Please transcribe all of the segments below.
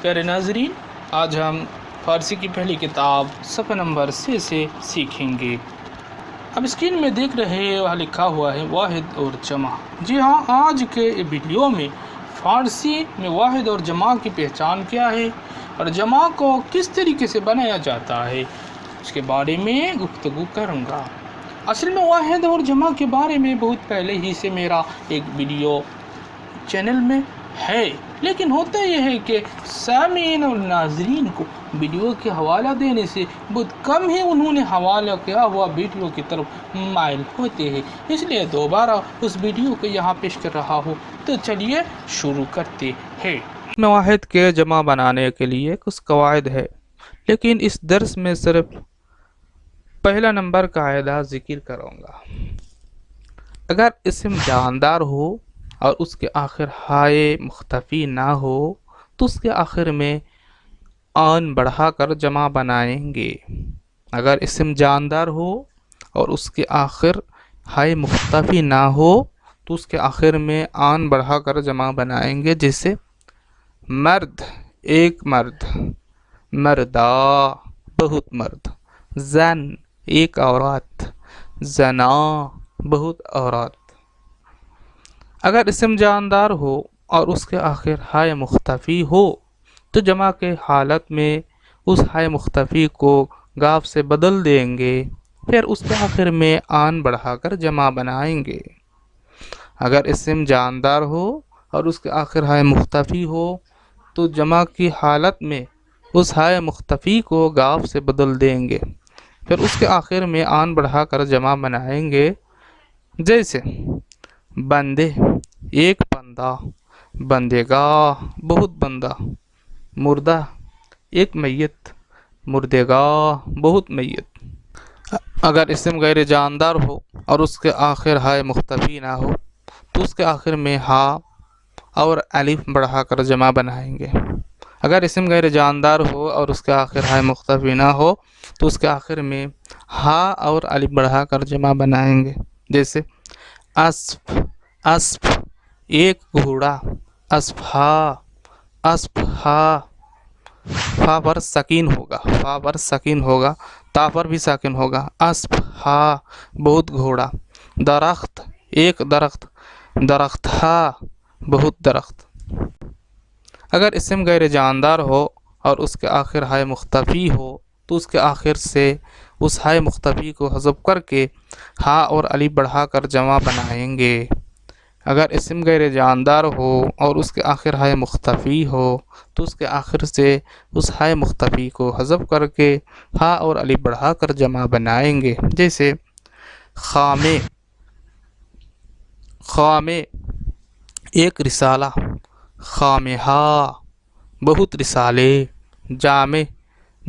پیارے ناظرین، آج ہم فارسی کی پہلی کتاب صفحہ نمبر 6 سے سیکھیں گے۔ اب اسکرین میں دیکھ رہے وہاں لکھا ہوا ہے واحد اور جمع۔ جی ہاں، آج کے ویڈیو میں فارسی میں واحد اور جمع کی پہچان کیا ہے اور جمع کو کس طریقے سے بنایا جاتا ہے اس کے بارے میں گفتگو کروں گا۔ اصل میں واحد اور جمع کے بارے میں بہت پہلے ہی سے میرا ایک ویڈیو چینل میں ہے، لیکن ہوتا یہ ہے کہ سامعین اور ناظرین کو ویڈیو کے حوالہ دینے سے بہت کم ہی انہوں نے حوالہ کیا ہوا ویڈیو کی طرف مائل ہوتے ہیں، اس لیے دوبارہ اس ویڈیو کو یہاں پیش کر رہا ہوں۔ تو چلیے شروع کرتے ہیں۔ واحد کے جمع بنانے کے لیے کچھ قواعد ہے، لیکن اس درس میں صرف پہلا نمبر قاعدہ ذکر کروں گا۔ اگر اسم جاندار ہو اور اس کے آخر ہائے مختفی نہ ہو تو اس کے آخر میں آن بڑھا کر جمع بنائیں گے۔ اگر اسم جاندار ہو اور اس کے آخر ہائے مختفی نہ ہو تو اس کے آخر میں آن بڑھا کر جمع بنائیں گے، جیسے مرد ایک مرد، مردا بہت مرد، زن ایک عورت، زنا بہت عورت۔ اگر اسم جاندار ہو اور اس کے آخر ہائے مختفی ہو تو جمع کے حالت میں اس ہائے مختفی کو گاف سے بدل دیں گے، پھر اس کے آخر میں آن بڑھا کر جمع بنائیں گے۔ اگر اسم جاندار ہو اور اس کے آخر ہائے مختفی ہو تو جمع کی حالت میں اس ہائے مختفی کو گاف سے بدل دیں گے، پھر اس کے آخر میں آن بڑھا کر جمع بنائیں گے، جیسے بندے ایک بندہ، بندے گاہ بہت بندہ، مردہ ایک میت، مردے گاہ بہت میت۔ اگر اسم غیر جاندار ہو اور اس کے آخر ہائے مختفی نہ ہو تو اس کے آخر میں ہا اور الف بڑھا کر جمع بنائیں گے۔ اگر اسم غیر جاندار ہو اور اس کے آخر ہائے مختفی نہ ہو تو اس کے آخر میں ہا اور الف بڑھا کر جمع بنائیں گے، جیسے اسف اسف ایک گھوڑا، اسفہا اسفہا۔ فا پر سکین ہوگا، فا پر سکین ہوگا، تا پر بھی ساکن ہوگا، اسفہا بہت گھوڑا۔ درخت ایک درخت، درختھا بہت درخت۔ اگر اسم غیر جاندار ہو اور اس کے آخر ہائے مختفی ہو تو اس کے آخر سے اس ہائے مختفی کو حذف کر کے ہا اور الف بڑھا کر جمع بنائیں گے۔ اگر اسم غیر جاندار ہو اور اس کے آخر ہائے مختفی ہو تو اس کے آخر سے اس ہائے مختفی کو حذف کر کے ہا اور الف بڑھا کر جمع بنائیں گے، جیسے خامے خامے ایک رسالہ، خامہا بہت رسالے۔ جامع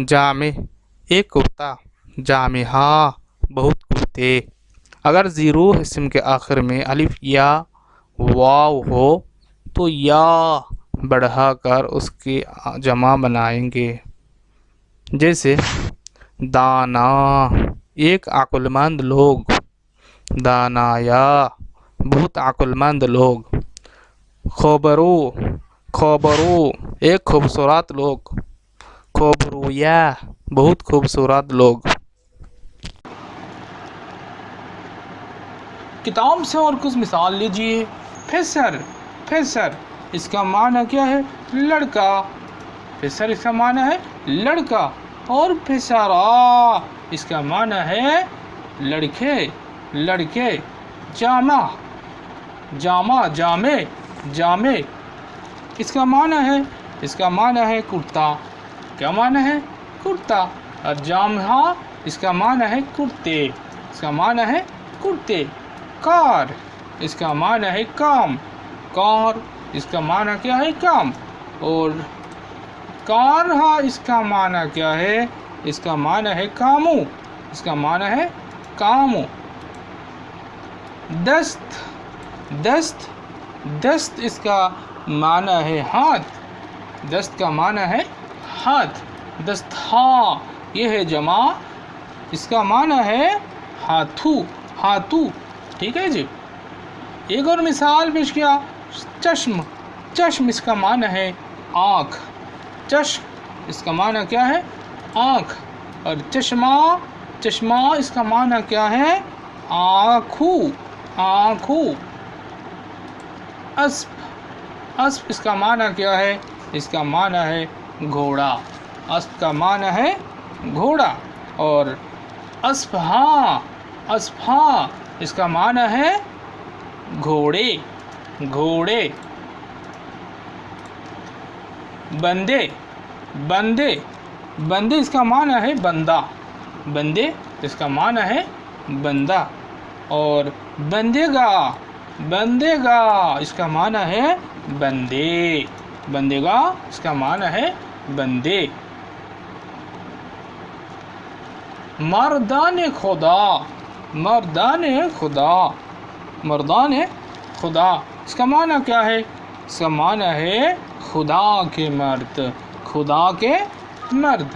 جامع ایک کرتا، جامہا بہت کرتے۔ اگر زیرو اسم کے آخر میں الف یا واو ہو تو یا بڑھا کر اس کی جمع بنائیں گے، جیسے دانا ایک عقل مند لوگ، دانایا بہت عقل مند لوگ۔ خوبرو خوبرو ایک خوبصورت لوگ، خوبرویا بہت خوبصورت لوگ۔ کتاب سے اور کچھ مثال لیجئے۔ فیسر فیسر اس کا معنی کیا ہے؟ لڑکا۔ فیسر اس کا معنی ہے لڑکا۔ اور فیسرا اس کا معنی ہے لڑکے لڑکے۔ جامع جامع جامع جامع اس کا معنی ہے کرتا۔ کیا معنی ہے؟ کرتا۔ اور جامہا اس کا معنی ہے کرتے، اس کا معنی ہے کرتے۔ کار اس کا معنی ہے کام، کار اس کا معنی کیا ہے؟ کام۔ اور کارہا اس کا معنی کیا ہے؟ اس کا معنی ہے کامو، اس کا معنی ہے کامو۔ دست دست دست اس کا معنی ہے ہاتھ، دست کا معنی ہے ہاتھ۔ دستھا یہ ہے جمع، اس کا معنی ہے ہاتھو ہاتھو۔ ٹھیک ہے جی۔ ایک اور مثال پیش کیا، چشم۔ چشم اس کا معنی ہے آنکھ، چشم اس کا معنی کیا ہے؟ آنکھ. اور چشمہ، چشمہ اس کا معنی کیا ہے؟ آنکھوں، آنکھوں. اسب، اسب اس کا معنی کیا ہے؟ اس کا معنی ہے گھوڑا. اسب کا معنی ہے گھوڑا. اور اسفہاں، اسفہاں اس کا معنی ہے گھوڑے، گھوڑے. بندے، بندے، بندے اس کا معنی ہے بندہ، بندے اس کا معنی ہے بندہ. اور بندے گاہ، بندے گاہ اس کا معنی ہے بندے، بندے گاہ اس کا معنی ہے بندے. مردان خدا، مردان خدا، مردان خدا اس کا معنی کیا ہے؟ اس کا معنی ہے خدا کے مرد، خدا کے مرد.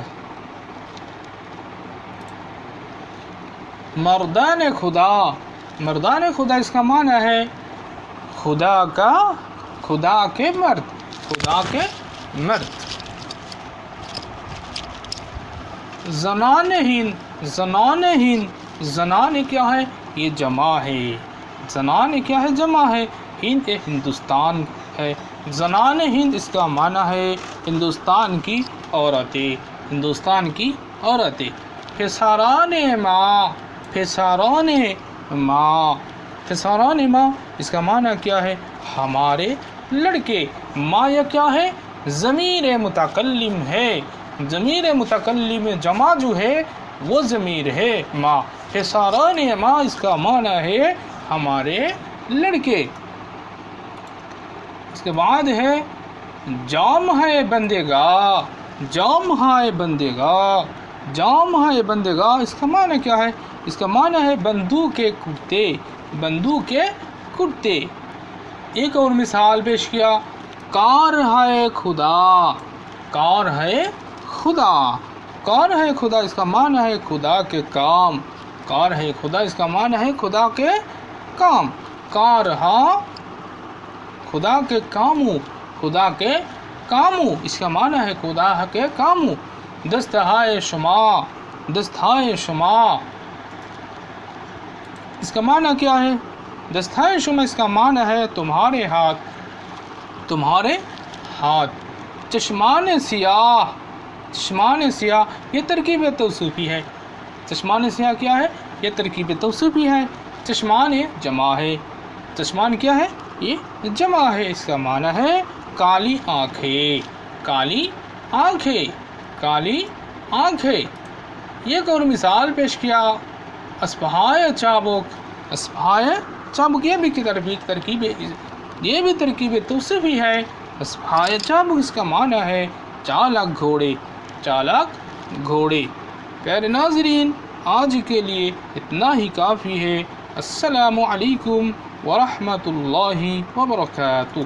مردان خدا، مردان خدا اس کا معنی ہے خدا کا، خدا کے مرد، خدا کے مرد. زنان ہند، زنان ہند، زنان کیا ہے؟ یہ جمع ہے. زنان کیا ہے؟ جمع ہے. ہند ایک ہندوستان ہے. زنان ہند اس کا معنی ہے ہندوستان کی عورتیں، ہندوستان کی عورتیں. پھساران ماں، پھساران ماں، پھساران ماں اس کا معنی کیا ہے؟ ہمارے لڑکے. ماں یہ کیا ہے؟ ضمیر متکلم ہے. ضمیر متکلم جمع جو ہے وہ ضمیر ہے ماں. پھساران ماں اس کا معنی ہے ہمارے لڑکے. اس کے بعد ہے جام ہے بندے گاہ، جام ہے بندے گاہ، جام ہے بندے گاہ اس کا معنی کیا ہے؟ اس کا معنی ہے بندوق کے کرتے، بندوق کے کرتے. ایک اور مثال پیش کیا، کار ہے خدا، کار ہے خدا، کار ہے خدا اس کا معنی ہے خدا کے کام، کار ہے خدا اس کا معنی ہے خدا کے کام. کار ہاں خدا کے کاموں، خدا کے کاموں اس کا معنی ہے خدا کے کاموں. دست ہائے شما، دست ہائے شما اس کا معنی کیا ہے؟ دست ہائے شما اس کا معنی ہے تمہارے ہاتھ، تمہارے ہاتھ. چشمان سیاہ، چشمان سیاہ یہ ترکیب توصیفی ہے. چشمان سیاہ کیا ہے؟ یہ ترکیب توصیفی ہے. چشمان جمع ہے، چشمان کیا ہے؟ یہ جمع ہے. اس کا معنی ہے کالی آنکھیں، کالی آنکھیں، کالی آنکھیں. ایک اور مثال پیش کیا، اسپہائے چابک، اسپہائے چابک یہ بھی ترکیب، یہ بھی ترکیب توصیفی ہے. اسپہائے چابک اس کا معنی ہے چالک گھوڑے، چالک گھوڑے. پیارے ناظرین آج کے لیے اتنا ہی کافی ہے. السلام علیکم ورحمۃ اللہ وبرکاتہ.